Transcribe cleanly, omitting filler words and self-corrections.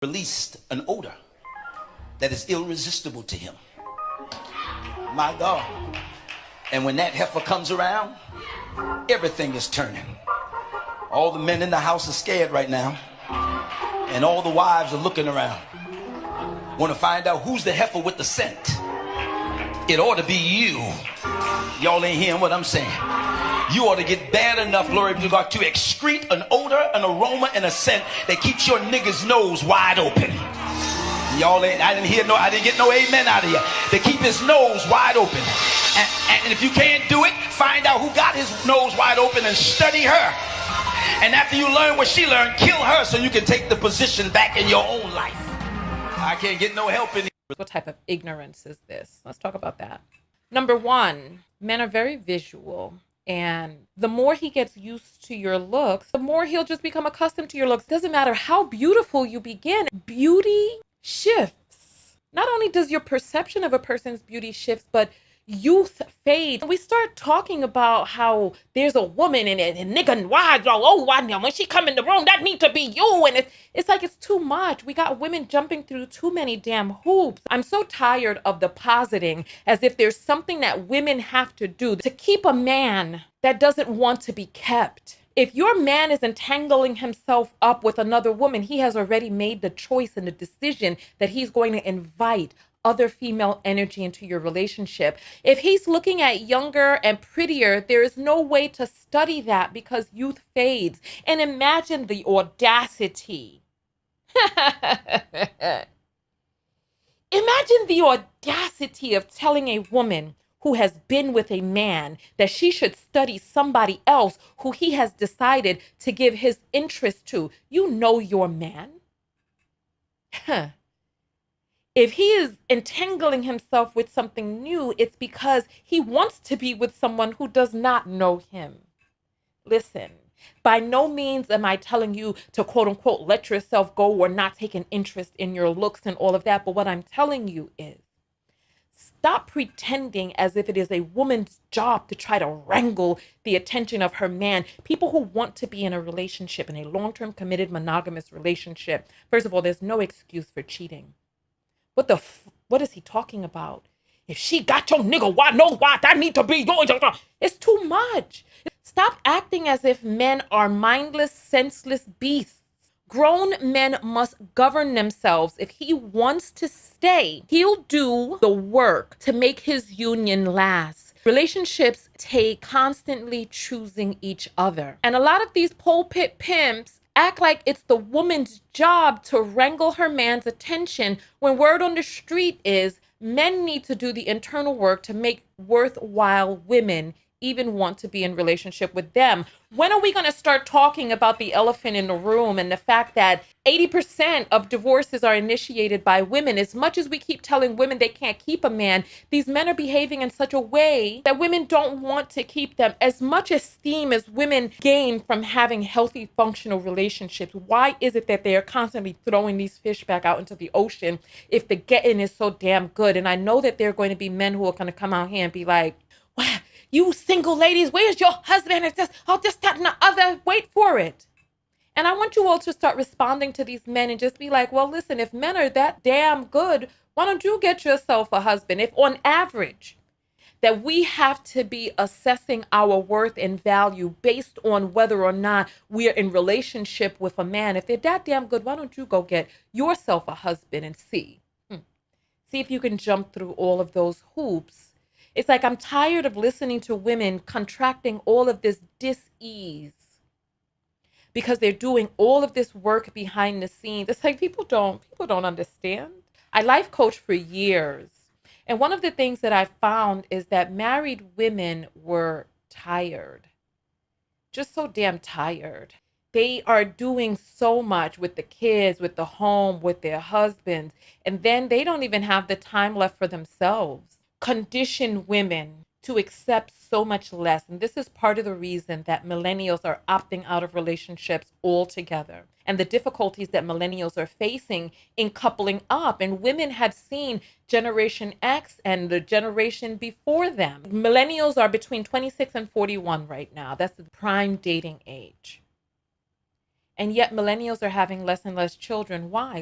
released an odor that is irresistible to him. My God. And when that heifer comes around, everything is turning. All the men in the house are scared right now. And all the wives are looking around. Want to find out who's the heifer with the scent. It ought to be you. Y'all ain't hearing what I'm saying. You ought to get bad enough, glory to God, to excrete an odor, an aroma, and a scent that keeps your nigga's nose wide open. Y'all ain't, I didn't get no amen out of you. To keep his nose wide open. And if you can't do it, find out who got his nose wide open and study her. And after you learn what she learned, kill her so you can take the position back in your own life. I can't get no help in here. What type of ignorance is this? Let's talk about that. Number one, men are very visual. And the more he gets used to your looks, the more he'll just become accustomed to your looks. Doesn't matter how beautiful you begin. Beauty shifts. Not only does your perception of a person's beauty shifts, but youth fades. We start talking about how there's a woman in it and nigga, when she come in the room, that need to be you. And it's like, it's too much. We got women jumping through too many damn hoops. I'm so tired of the positing as if there's something that women have to do to keep a man that doesn't want to be kept. If your man is entangling himself up with another woman, he has already made the choice and the decision that he's going to invite other female energy into your relationship. If he's looking at younger and prettier, there is no way to study that because youth fades. And imagine the audacity. Imagine the audacity of telling a woman who has been with a man that she should study somebody else who he has decided to give his interest to. You know your man. If he is entangling himself with something new, it's because he wants to be with someone who does not know him. Listen, by no means am I telling you to quote unquote, let yourself go or not take an interest in your looks and all of that. But what I'm telling you is stop pretending as if it is a woman's job to try to wrangle the attention of her man. People who want to be in a relationship, in a long-term committed monogamous relationship, first of all, there's no excuse for cheating. What is he talking about? If she got your nigga, why that need to be yours? It's too much. Stop acting as if men are mindless, senseless beasts. Grown men must govern themselves. If he wants to stay, he'll do the work to make his union last. Relationships take constantly choosing each other. And a lot of these pulpit pimps act like it's the woman's job to wrangle her man's attention when word on the street is men need to do the internal work to make worthwhile women even want to be in relationship with them. When are we going to start talking about the elephant in the room and the fact that 80% of divorces are initiated by women? As much as we keep telling women they can't keep a man, these men are behaving in such a way that women don't want to keep them. As much esteem as women gain from having healthy, functional relationships, why is it that they are constantly throwing these fish back out into the ocean if the getting is so damn good? And I know that there are going to be men who are going to come out here and be like, wow, you single ladies, where's your husband? It's just, this, that, and the other. Wait for it. And I want you all to start responding to these men and just be like, well, listen, if men are that damn good, why don't you get yourself a husband? If on average that we have to be assessing our worth and value based on whether or not we are in relationship with a man, if they're that damn good, why don't you go get yourself a husband and see if you can jump through all of those hoops. It's like I'm tired of listening to women contracting all of this dis-ease because they're doing all of this work behind the scenes. It's like people don't understand. I life coached for years. And one of the things that I found is that married women were tired, just so damn tired. They are doing so much with the kids, with the home, with their husbands, and then they don't even have the time left for themselves. Condition women to accept so much less. And this is part of the reason that millennials are opting out of relationships altogether and the difficulties that millennials are facing in coupling up. And women have seen Generation X and the generation before them. Millennials are between 26 and 41 right now. That's the prime dating age. And yet millennials are having less and less children. Why?